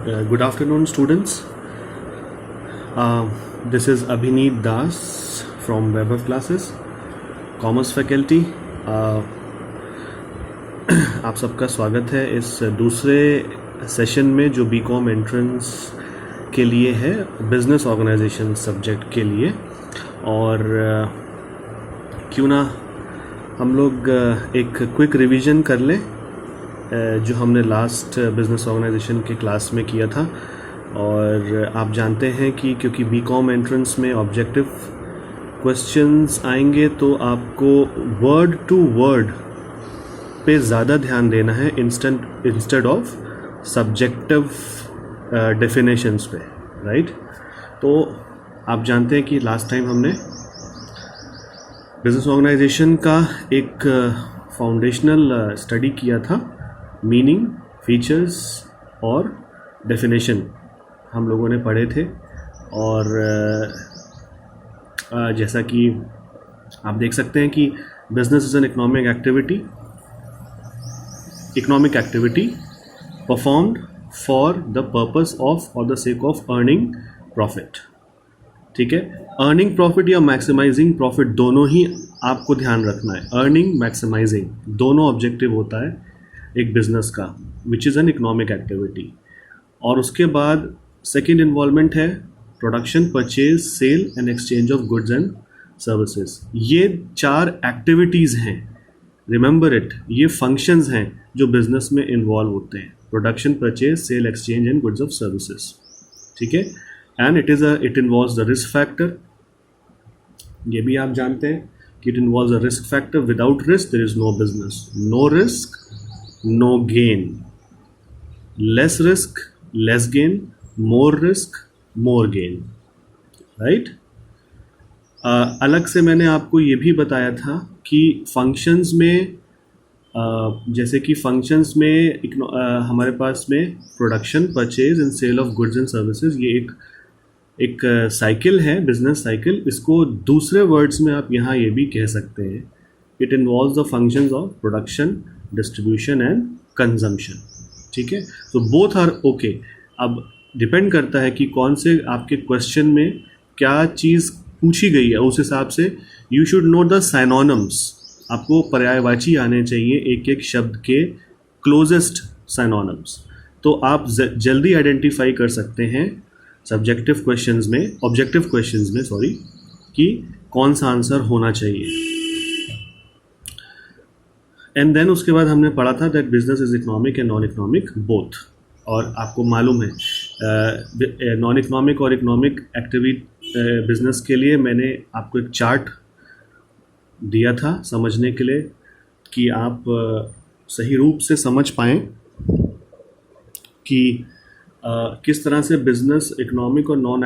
Good afternoon, students. This is Abhineet Das from Web of Classes, Commerce Faculty. आप सबका स्वागत है इस दूसरे सेशन में जो बीकॉम एंट्रेंस के लिए है, बिजनेस ऑर्गेनाइजेशन सब्जेक्ट के लिए। और क्यों ना हम लोग एक क्विक रिवीजन कर लें जो हमने लास्ट बिज़नेस ऑर्गेनाइजेशन के क्लास में किया था। और आप जानते हैं कि क्योंकि बीकॉम एंट्रेंस में ऑब्जेक्टिव क्वेश्चंस आएंगे तो आपको वर्ड टू वर्ड पे ज़्यादा ध्यान देना है इंस्टेड ऑफ सब्जेक्टिव डेफिनेशंस पे, राइट। तो आप जानते हैं कि लास्ट टाइम हमने बिज़नेस ऑर्गेनाइजेशन का एक फाउंडेशनल स्टडी किया था। मीनिंग, फीचर्स और डेफिनेशन हम लोगों ने पढ़े थे। और जैसा कि आप देख सकते हैं कि business is an economic activity performed for the purpose of और the sake of earning profit. ठीक है, अर्निंग प्रॉफिट या मैक्सिमाइजिंग प्रॉफिट दोनों ही आपको ध्यान रखना है। अर्निंग, मैक्सिमाइजिंग दोनों ऑब्जेक्टिव होता है एक बिजनेस का, which is an economic activity. और उसके बाद सेकेंड इन्वॉल्वमेंट है production, purchase, sale and exchange of goods and services. ये 4 एक्टिविटीज़ हैं, रिमेंबर इट। ये फंक्शंस हैं जो बिजनेस में इन्वॉल्व होते हैं: production, purchase, sale, exchange and goods of services. ठीक है, and it involves the risk factor. ये भी आप जानते हैं कि it involves the risk factor. Without risk there is no business. No risk no gain, less risk less gain, more risk more gain, right? अलग से मैंने आपको ये भी बताया था कि फंक्शंस में जैसे कि फंक्शंस में हमारे पास में production, purchase and sale of goods and services, ये एक साइकिल है, बिजनेस साइकिल। इसको दूसरे वर्ड्स में आप यहाँ ये भी कह सकते हैं, it involves the functions of production, distribution and consumption. ठीक है, तो बोथ आर ओके। अब डिपेंड करता है कि कौन से आपके क्वेश्चन में क्या चीज़ पूछी गई है, उस हिसाब से you should know the synonyms. आपको पर्यायवाची आने चाहिए एक एक शब्द के क्लोजेस्ट साइनोनिम्स, तो आप जल्दी आइडेंटिफाई कर सकते हैं ऑब्जेक्टिव क्वेश्चंस में कि कौन सा आंसर होना चाहिए। एंड देन उसके बाद हमने पढ़ा था that business is economic and non economic both. और आपको मालूम है नॉन इकोनॉमिक और इकोनॉमिक बिजनेस के लिए मैंने आपको एक चार्ट दिया था समझने के लिए कि आप सही रूप से समझ पाएँ कि किस तरह से बिजनेस इकोनॉमिक और नॉन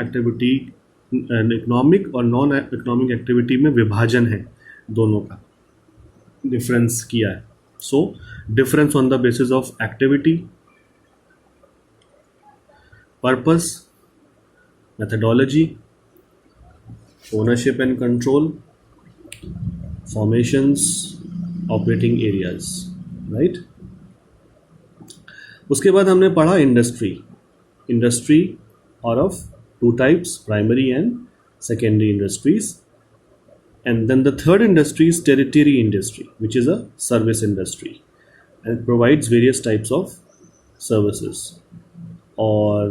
इकोनॉमिक एक्टिविटी में विभाजन है, दोनों का डिफरेंस किया है। So difference on the basis of activity, purpose, methodology, ownership and control, formations, operating areas, right. उसके बाद हमने पढ़ा इंडस्ट्री और of 2 types, primary and secondary industries. And then the third industry is tertiary industry, which is a service industry and provides various types of services. और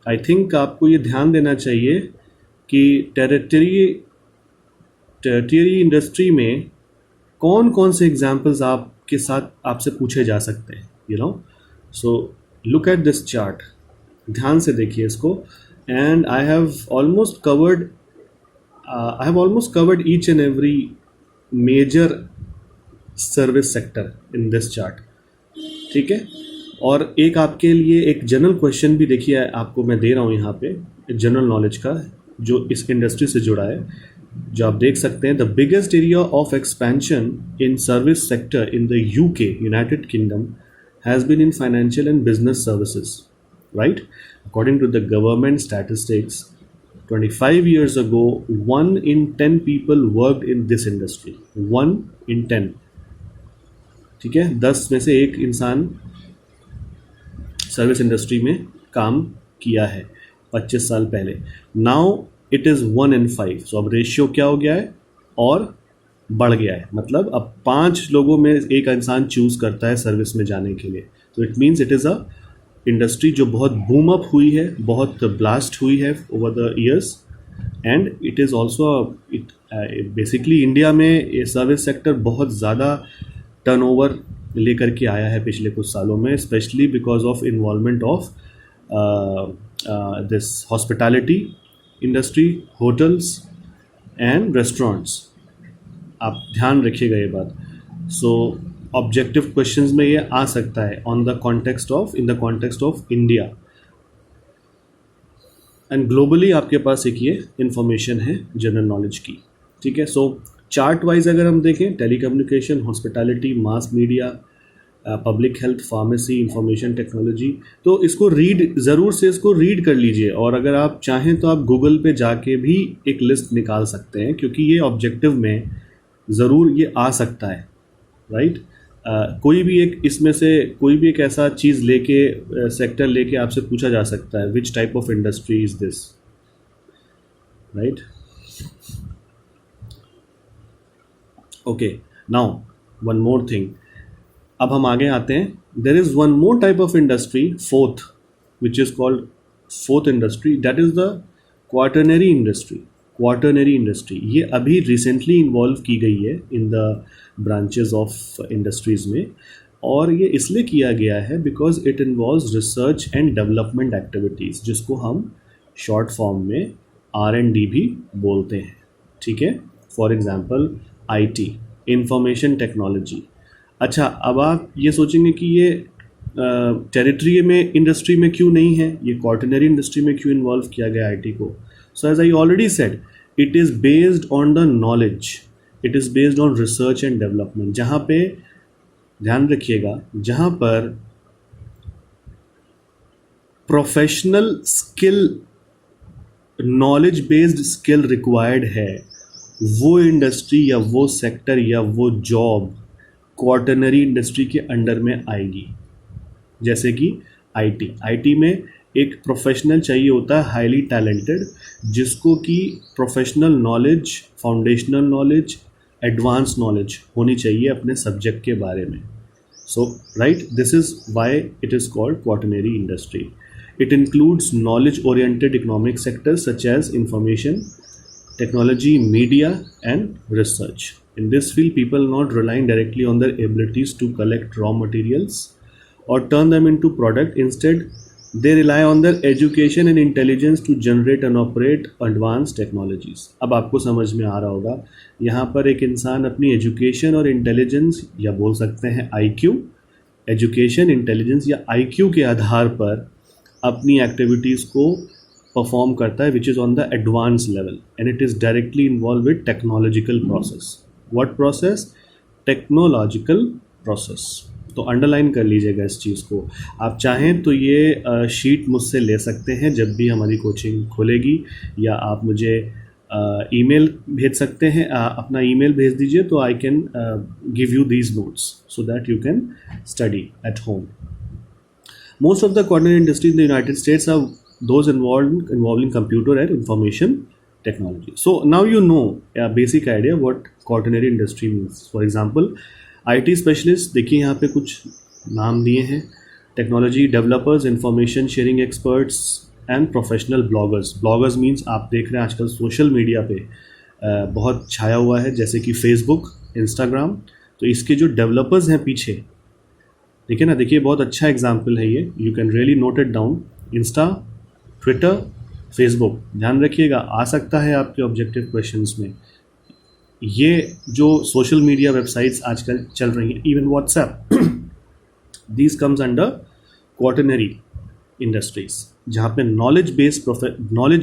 I think आपको ये ध्यान देना चाहिए कि tertiary industry में कौन कौन से examples आपसे पूछे जा सकते हैं, you know. So look at this chart, ध्यान से देखिए इसको। And I have almost covered each and every major service sector in this chart. ठीक है, और एक आपके लिए एक जनरल क्वेश्चन भी देखिए आपको मैं दे रहा हूँ यहाँ पे, जनरल नॉलेज का जो इस इंडस्ट्री से जुड़ा है, जो आप देख सकते हैं। The biggest area of expansion in service sector in the UK, United Kingdom, has been in financial and business services, right. According to the government statistics, 25 years ago, 1 in 10 people worked in this industry. 1 in 10. ठीक है, 10 में से एक इंसान service industry में काम किया है 25 साल पहले. Now it is 1 in 5. सो अब रेशियो क्या हो गया है और बढ़ गया है. मतलब अब 5 लोगों में एक इंसान चूज़ करता है सर्विस में जाने के लिए. तो it means it is a industry जो बहुत बूम अप हुई है, बहुत ब्लास्ट हुई है over the years. And it is also it basically India में ये सर्विस सेक्टर बहुत ज़्यादा टर्नओवर लेकर के आया है पिछले कुछ सालों में, specially because of involvement of this hospitality industry, hotels and restaurants. आप ध्यान रखिएगा ये बात. सो ऑब्जेक्टिव क्वेश्चंस में ये आ सकता है in the context of India and globally. आपके पास एक ये इंफॉर्मेशन है जनरल नॉलेज की. ठीक है. सो चार्ट वाइज अगर हम देखें, telecommunication, hospitality, mass media, public health, pharmacy, information technology. तो इसको ज़रूर से इसको रीड कर लीजिए. और अगर आप चाहें तो आप गूगल पे जाके भी एक लिस्ट निकाल सकते हैं, क्योंकि ये ऑब्जेक्टिव में ज़रूर ये आ सकता है. राइट. कोई भी एक इसमें से कोई भी एक ऐसा चीज़ लेके सेक्टर लेके आपसे पूछा जा सकता है, विच type of industry is this. Right. Okay. Now one more thing. अब हम आगे आते हैं. There is one more type of industry, fourth, which is called fourth industry. That is the quaternary industry. Quaternary industry ये अभी recently involve की गई है in the branches of industries में. और ये इसलिए किया गया है because it involves research and development activities, जिसको हम शॉर्ट फॉर्म में R&D भी बोलते हैं. ठीक है. For example IT, information technology. अच्छा, अब आप ये सोचेंगे कि ये टेरिटरी में इंडस्ट्री में क्यों नहीं है, ये क्वाटरनरी इंडस्ट्री में क्यों इन्वॉल्व किया गया IT को. So as I already said, it is based on the knowledge. It is based on research and development. जहाँ पे ध्यान रखिएगा, जहाँ पर professional skill, knowledge based skill required है, वो इंडस्ट्री या वो सेक्टर या वो जॉब क्वाटरनरी इंडस्ट्री के अंडर में आएगी. जैसे कि IT में एक प्रोफेशनल चाहिए होता है, हाईली टैलेंटेड, जिसको कि professional knowledge, foundational knowledge, advance knowledge होनी चाहिए अपने सब्जेक्ट के बारे में. So right, this is why it is called quaternary industry. It includes knowledge oriented economic sectors such as information technology, media and research. In this field, people not relying directly on their abilities to collect raw materials or turn them into product. Instead, they rely on their education and intelligence to generate and operate advanced technologies. अब आपको समझ में आ रहा होगा, यहाँ पर एक इंसान अपनी एजुकेशन और इंटेलिजेंस, या बोल सकते हैं IQ, एजुकेशन, इंटेलिजेंस या IQ के आधार पर अपनी एक्टिविटीज़ को परफॉर्म करता है, which is on the advance level, and it is directly involve with technological process. What process? Technological process. तो अंडरलाइन कर लीजिएगा इस चीज़ को. आप चाहें तो ये शीट मुझसे ले सकते हैं जब भी हमारी कोचिंग खुलेगी, या आप मुझे ईमेल भेज सकते हैं. अपना ईमेल भेज दीजिए तो I can give you these notes so that you can study at home. Most of the quaternary industries in the United States are those involving computer and information technology. So now you know a basic idea what quaternary industry means. For example, IT specialist, देखिए यहाँ पे कुछ नाम दिए हैं. Technology developers, information sharing experts and professional bloggers. Bloggers means आप देख रहे हैं आजकल सोशल मीडिया पे बहुत छाया हुआ है, जैसे कि फेसबुक, इंस्टाग्राम. तो इसके जो डेवलपर्स हैं पीछे, देखिए ना, देखिए बहुत अच्छा एग्जाम्पल है ये. You can really note it down. Insta, Twitter, Facebook. ध्यान रखिएगा, आ सकता है आपके ऑब्जेक्टिव क्वेश्चंस में. ये जो सोशल मीडिया वेबसाइट्स आजकल चल रही हैं, even WhatsApp, these comes under quaternary industries, जहाँ पे नॉलेज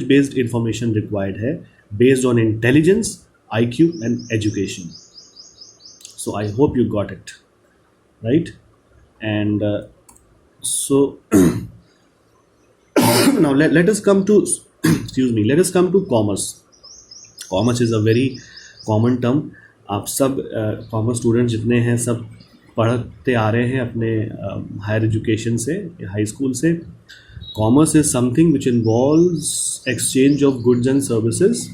बेस्ड इंफॉर्मेशन रिक्वायर्ड है, based on intelligence, IQ and education. So I hope you got it right. And so now let us come to commerce. Commerce is a very common term. आप सब commerce student जितने हैं सब पढ़ते आ रहे हैं अपने हायर एजुकेशन से, हाई स्कूल से। Commerce is something which involves exchange of goods and services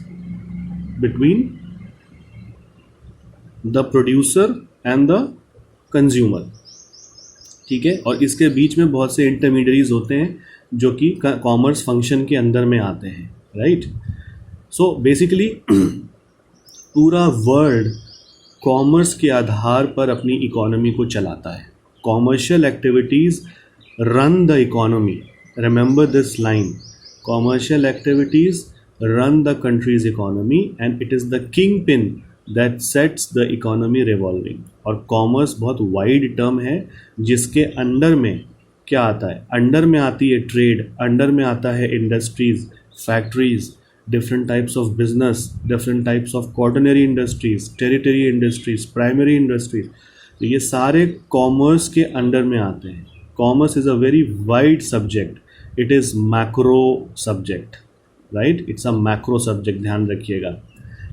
between the producer and the consumer, ठीक है। और इसके बीच में बहुत से इंटरमीडियरीज होते हैं जो कि कॉमर्स फंक्शन के अंदर में आते हैं, राइट। सो बेसिकली पूरा वर्ल्ड कॉमर्स के आधार पर अपनी इकोनॉमी को चलाता है। Commercial activities run the economy, remember this line, commercial activities run the countries economy and it is the king pin that sets the economy revolving. और commerce बहुत wide term है जिसके अंडर में क्या आता है, अंडर में आती है ट्रेड, अंडर में आता है industries, factories, different types of business, different types of quaternary industries, tertiary industries, primary industries, तो ये सारे कॉमर्स के अंडर में आते हैं। Commerce is a very wide subject, it is macro subject, right, it's a macro subject, ध्यान रखिएगा।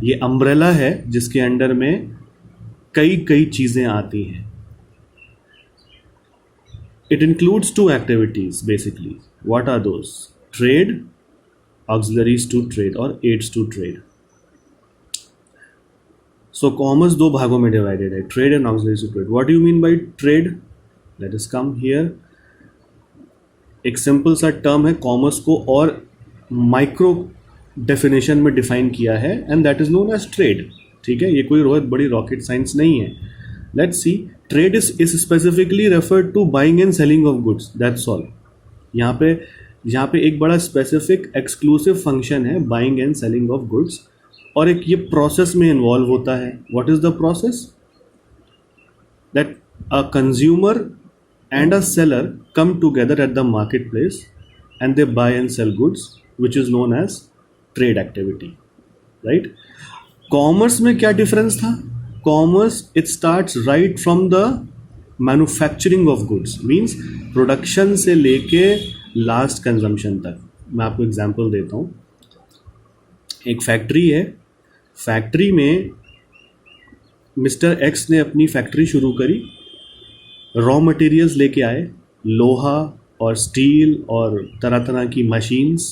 ये अम्ब्रेला है जिसके अंडर में कई चीज़ें आती हैं। It includes 2 activities basically. What are those? Trade, auxiliaries to trade or aids to trade. So commerce 2 भागों में divided है, trade and auxiliaries to trade. What do you mean by trade? Let us come here. एक simple सा term है, commerce को और micro definition में define किया है and that is known as trade, ठीक है। ये कोई रोहित बड़ी रॉकेट साइंस नहीं है। Let's see, trade is specifically referred to buying and selling of goods, that's all. यहाँ पे एक बड़ा स्पेसिफिक एक्सक्लूसिव फंक्शन है, buying and selling of goods, और एक ये प्रोसेस में इन्वॉल्व होता है। What is the process? That a consumer and a seller come together at the marketplace and they buy and sell goods, which is known as trade activity, right? Commerce में क्या difference था? Commerce, it starts right from the manufacturing of goods, means production से लेके last consumption तक। मैं आपको example देता हूँ। एक फैक्ट्री है, फैक्ट्री में मिस्टर एक्स ने अपनी फैक्ट्री शुरू करी, रॉ मटेरियल्स लेके आए, लोहा और स्टील और तरह तरह की मशीन्स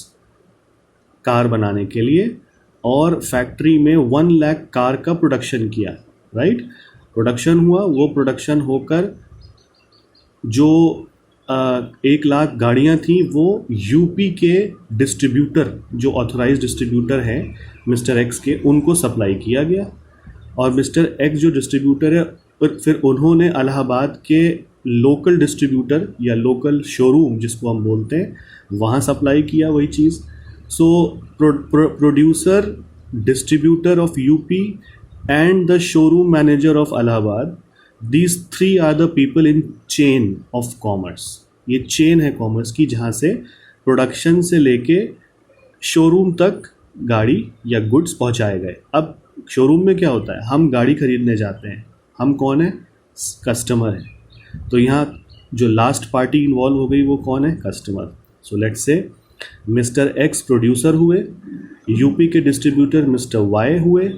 कार बनाने के लिए, और फैक्ट्री में 1 लाख कार का प्रोडक्शन किया, राइट। प्रोडक्शन हुआ, वो प्रोडक्शन होकर जो 1 लाख गाड़ियाँ थी वो यूपी के डिस्ट्रीब्यूटर, जो ऑथराइज्ड डिस्ट्रीब्यूटर हैं मिस्टर एक्स के, उनको सप्लाई किया गया। और मिस्टर एक्स जो डिस्ट्रीब्यूटर है, फिर उन्होंने इलाहाबाद के लोकल डिस्ट्रीब्यूटर या लोकल शोरूम जिसको हम बोलते हैं, वहाँ सप्लाई किया वही चीज़। So producer, distributor of UP and the showroom manager of Allahabad, these 3 are the people in chain of commerce. ये चेन है कॉमर्स की, जहाँ से प्रोडक्शन से लेके शोरूम तक गाड़ी या गुड्स पहुँचाए गए। अब शोरूम में क्या होता है, हम गाड़ी खरीदने जाते हैं, हम कौन है? कस्टमर है। तो यहाँ जो लास्ट पार्टी इन्वॉल्व हो गई वो कौन है? Customer. So let's say mister x producer हुए, यूपी के डिस्ट्रीब्यूटर मिस्टर वाई हुए,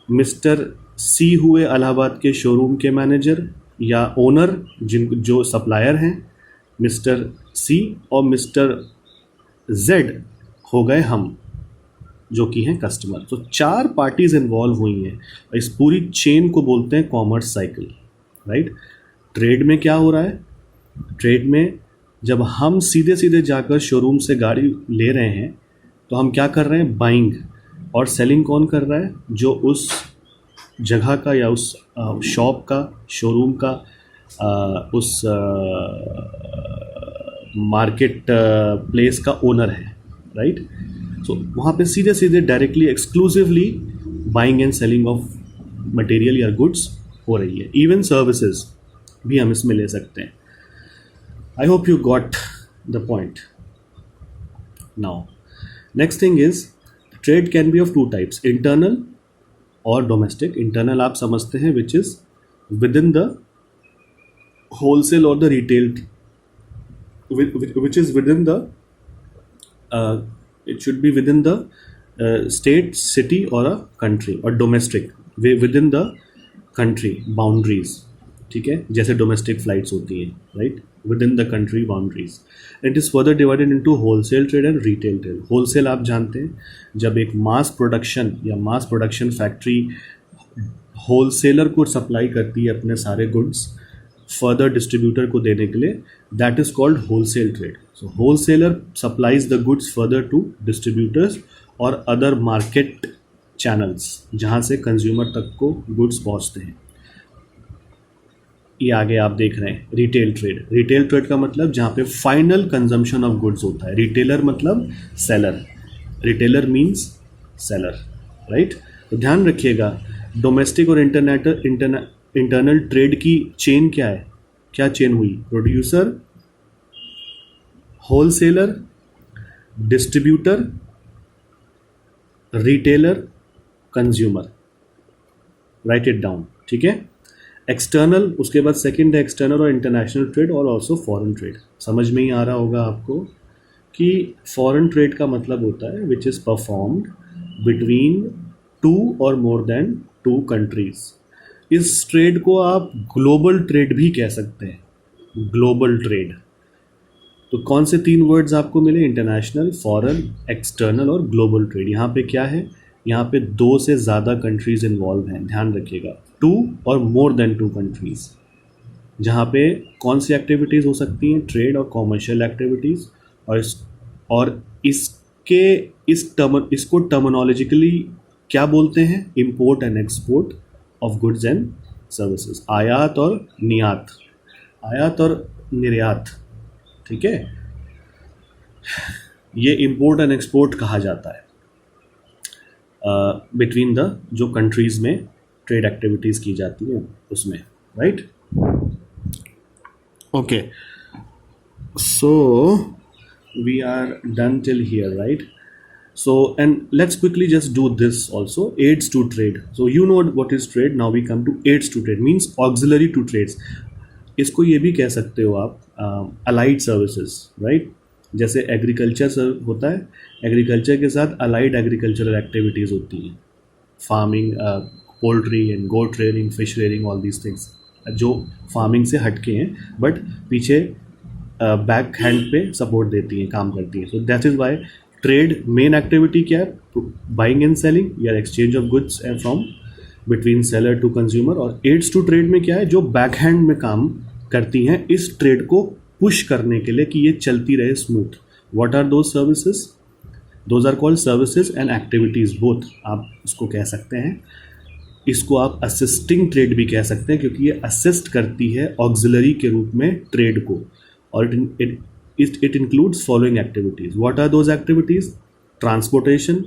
मिस्टर सी हुए इलाहाबाद के शोरूम के मैनेजर या ओनर जो सप्लायर हैं मिस्टर सी, और मिस्टर जेड हो गए हम जो कि हैं कस्टमर। तो 4 पार्टीज इन्वॉल्व हुई हैं, और इस पूरी चेन को बोलते हैं कॉमर्स साइकिल, राइट। ट्रेड में क्या हो रहा है? ट्रेड में जब हम सीधे सीधे जाकर शोरूम से गाड़ी ले रहे हैं तो हम क्या कर रहे हैं? बाइंग। और सेलिंग कौन कर रहा है? जो उस जगह का या उस शॉप का, शोरूम का, उस मार्केट प्लेस का ओनर है, राइट। सो वहाँ पे सीधे सीधे directly exclusively buying and selling of material या गुड्स हो रही है। इवन सर्विसेज भी हम इसमें ले सकते हैं। I hope you got the point. Now next thing is trade can be of 2 types, internal और डोमेस्टिक। इंटरनल आप समझते हैं which is within the wholesale और the retail, which is within the it should be within the state, city or a country, or domestic within the country boundaries, ठीक है, जैसे domestic flights होती हैं, right, with in the country boundaries. It is further divided into wholesale trade and retail trade. Wholesale आप जानते हैं, जब एक मास प्रोडक्शन या मास प्रोडक्शन फैक्ट्री होलसेलर को सप्लाई करती है अपने सारे गुड्स फर्दर डिस्ट्रीब्यूटर को देने के लिए, that is called wholesale trade. So wholesaler supplies the goods further to distributors और अदर मार्केट चैनल्स जहाँ से कंज्यूमर तक को गुड्स पहुँचते हैं. ये आगे आप देख रहे हैं रिटेल ट्रेड. रिटेल ट्रेड का मतलब जहाँ पे फाइनल कंजम्पशन ऑफ गुड्स होता है. रिटेलर मतलब seller, retailer means seller, right. तो ध्यान रखिएगा, डोमेस्टिक और इंटरनल ट्रेड की चेन क्या है, क्या चेन हुई, producer, wholesaler, distributor, retailer, consumer. Right it down, ठीक है. एक्सटर्नल, उसके बाद सेकंड है एक्सटर्नल और इंटरनेशनल ट्रेड और ऑल्सो फॉरेन ट्रेड. समझ में ही आ रहा होगा आपको कि फॉरेन ट्रेड का मतलब होता है विच इज़ परफॉर्म्ड बिटवीन 2 और मोर देन 2 कंट्रीज. इस ट्रेड को आप ग्लोबल ट्रेड भी कह सकते हैं, ग्लोबल ट्रेड. तो कौन से 3 वर्ड्स आपको मिले, इंटरनेशनल, फॉरेन, एक्सटर्नल और ग्लोबल ट्रेड. यहाँ पे क्या है, यहाँ पे 2 से ज़्यादा कंट्रीज इन्वॉल्व हैं, ध्यान रखिएगा, 2 और मोर देन 2 कंट्रीज. जहाँ पे कौन सी एक्टिविटीज़ हो सकती हैं, ट्रेड और कॉमर्शियल एक्टिविटीज़. और इसको टर्मिनोलॉजिकली क्या बोलते हैं, import and export of goods and services. आयात और निर्यात, आयात और निर्यात, ठीक है, ये इंपोर्ट एंड एक्सपोर्ट कहा जाता है बिटवीन द जो कंट्रीज़ में ट्रेड एक्टिविटीज़ की जाती हैं उसमें, right. Okay, so we are done till here, right. So, and let's quickly just do this also, aids to trade. So you know what is trade. Now we come to aids to trade, means auxiliary to trades. इसको ये भी कह सकते हो आप allied services, right. जैसे agriculture होता है, एग्रीकल्चर के साथ अलाइड एग्रीकल्चरल एक्टिविटीज़ होती हैं, farming, poultry and goat rearing, fish rearing, all these things जो फार्मिंग से हटके हैं बट पीछे बैक हैंड पे सपोर्ट देती हैं, काम करती हैं. So that is why trade main activity क्या है, बाइंग एंड सेलिंग या exchange of goods and from between seller to consumer. और एड्स टू ट्रेड में क्या है, जो बैक हैंड में काम करती हैं इस ट्रेड को पुश करने के लिए कि ये चलती रहे smooth. What are those services, those are called services and activities both, आप इसको कह सकते हैं. इसको आप असिस्टिंग ट्रेड भी कह सकते हैं क्योंकि ये असिस्ट करती है ऑक्सिलरी के रूप में ट्रेड को. और it includes following activities. What are those activities? Transportation,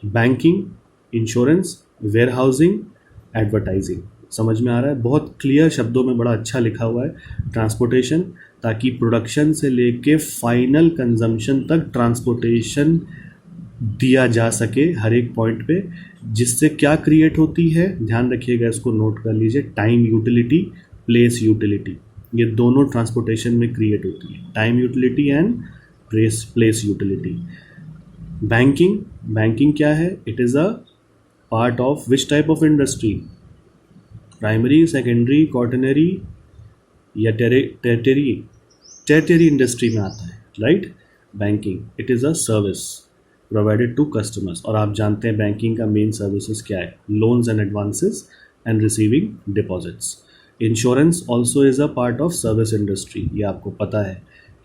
banking, insurance, warehousing, advertising. समझ में आ रहा है, बहुत क्लियर शब्दों में बड़ा अच्छा लिखा हुआ है. ट्रांसपोर्टेशन, ताकि प्रोडक्शन से लेके फाइनल कंजम्पशन तक ट्रांसपोर्टेशन दिया जा सके हर एक पॉइंट पे, जिससे क्या क्रिएट होती है, ध्यान रखिएगा, इसको नोट कर लीजिए, टाइम यूटिलिटी, प्लेस यूटिलिटी. ये दोनों ट्रांसपोर्टेशन में क्रिएट होती है, time utility and place utility. Banking क्या है, it is a part of which type of industry, primary, secondary, quaternary या टेरिटरी इंडस्ट्री में आता है, right. Banking, it is a service provided to customers. और आप जानते हैं बैंकिंग का मेन सर्विसेज क्या है, loans and advances and receiving deposits. Insurance also is a part of service industry, ये आपको पता है,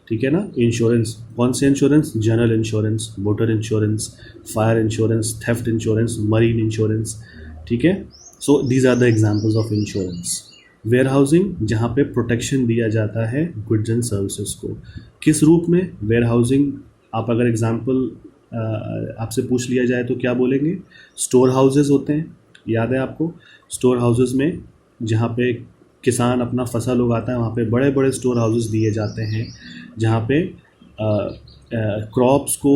ठीक है ना. इंश्योरेंस, कौन से insurance, general insurance, motor insurance, fire insurance, theft insurance, marine insurance, ठीक है. So these are the examples of insurance. Warehousing, जहाँ पे प्रोटेक्शन दिया जाता है गुड्स एंड सर्विसेज को, किस रूप में. वेयर हाउसिंग, आप अगर एग्जाम्पल आपसे पूछ लिया जाए तो क्या बोलेंगे, स्टोर हाउसेज होते हैं, याद है आपको. स्टोर हाउसेज में जहाँ पे किसान अपना फसल उगाता है वहाँ पे बड़े बड़े स्टोर हाउसेस दिए जाते हैं जहाँ पे क्रॉप्स को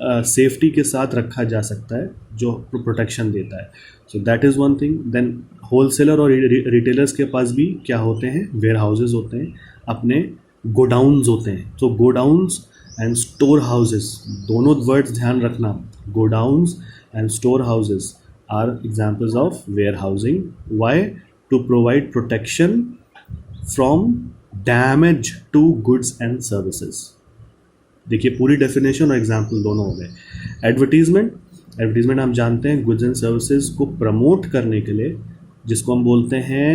सेफ्टी के साथ रखा जा सकता है, जो प्रोटेक्शन देता है. So that is one thing. Then wholesaler और रिटेलर्स के पास भी क्या होते हैं, वेयर हाउसेज होते हैं, अपने गोडाउन्स होते हैं. तो गोडाउन्स एंड स्टोर हाउसेस, दोनों वर्ड्स ध्यान रखना, godowns and storehouses are examples of warehousing. Why, to provide protection from damage to goods and services. देखिए पूरी डेफिनेशन और एग्जाम्पल दोनों हो गए. एडवर्टीजमेंट हम जानते हैं गुड्स एंड सर्विसेज को प्रमोट करने के लिए, जिसको हम बोलते हैं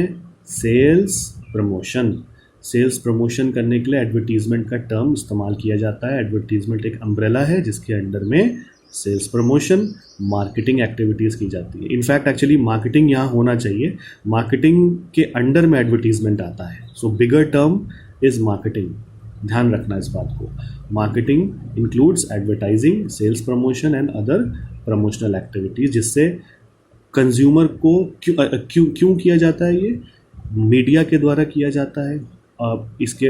सेल्स प्रमोशन. सेल्स प्रमोशन करने के लिए एडवर्टीजमेंट का टर्म इस्तेमाल किया जाता है. एडवर्टीजमेंट एक अम्ब्रेला है जिसके अंडर में सेल्स प्रमोशन, मार्केटिंग एक्टिविटीज़ की जाती है. इनफैक्ट एक्चुअली मार्केटिंग यहाँ होना चाहिए. मार्केटिंग के अंडर में एडवर्टीजमेंट आता है. So bigger term is marketing. ध्यान रखना इस बात को. Marketing includes advertising, sales promotion and other promotional activities, जिससे कंज्यूमर को क्यों किया जाता है. ये मीडिया के द्वारा किया जाता है. इसके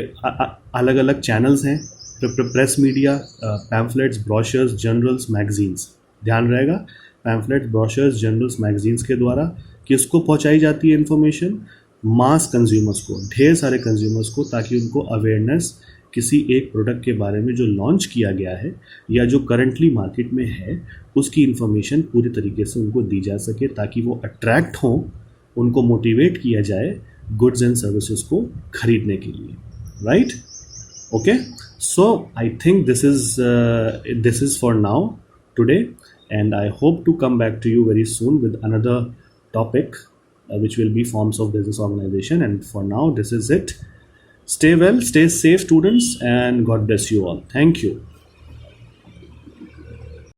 अलग अलग चैनल्स हैं. Press media, pamphlets, brochures, journals, magazines. ध्यान रहेगा, पैम्फलेट्स, ब्रोशर्स, जर्नल्स, मैगजीन्स के द्वारा किसको पहुंचाई जाती है इन्फॉर्मेशन. मास कंज्यूमर्स को, ढेर सारे कंज्यूमर्स को, ताकि उनको अवेयरनेस किसी एक प्रोडक्ट के बारे में जो लॉन्च किया गया है या जो करंटली मार्केट में है उसकी इन्फॉर्मेशन पूरी तरीके से उनको दी जा सके, ताकि वो अट्रैक्ट हों, उनको मोटिवेट किया जाए गुड्स एंड सर्विसेज को खरीदने के लिए. Right? Okay, so I think this is for now today, and I hope to come back to you very soon with another topic which will be forms of business organization. And for now, this is it. Stay well, stay safe, students, and God bless you all. Thank you.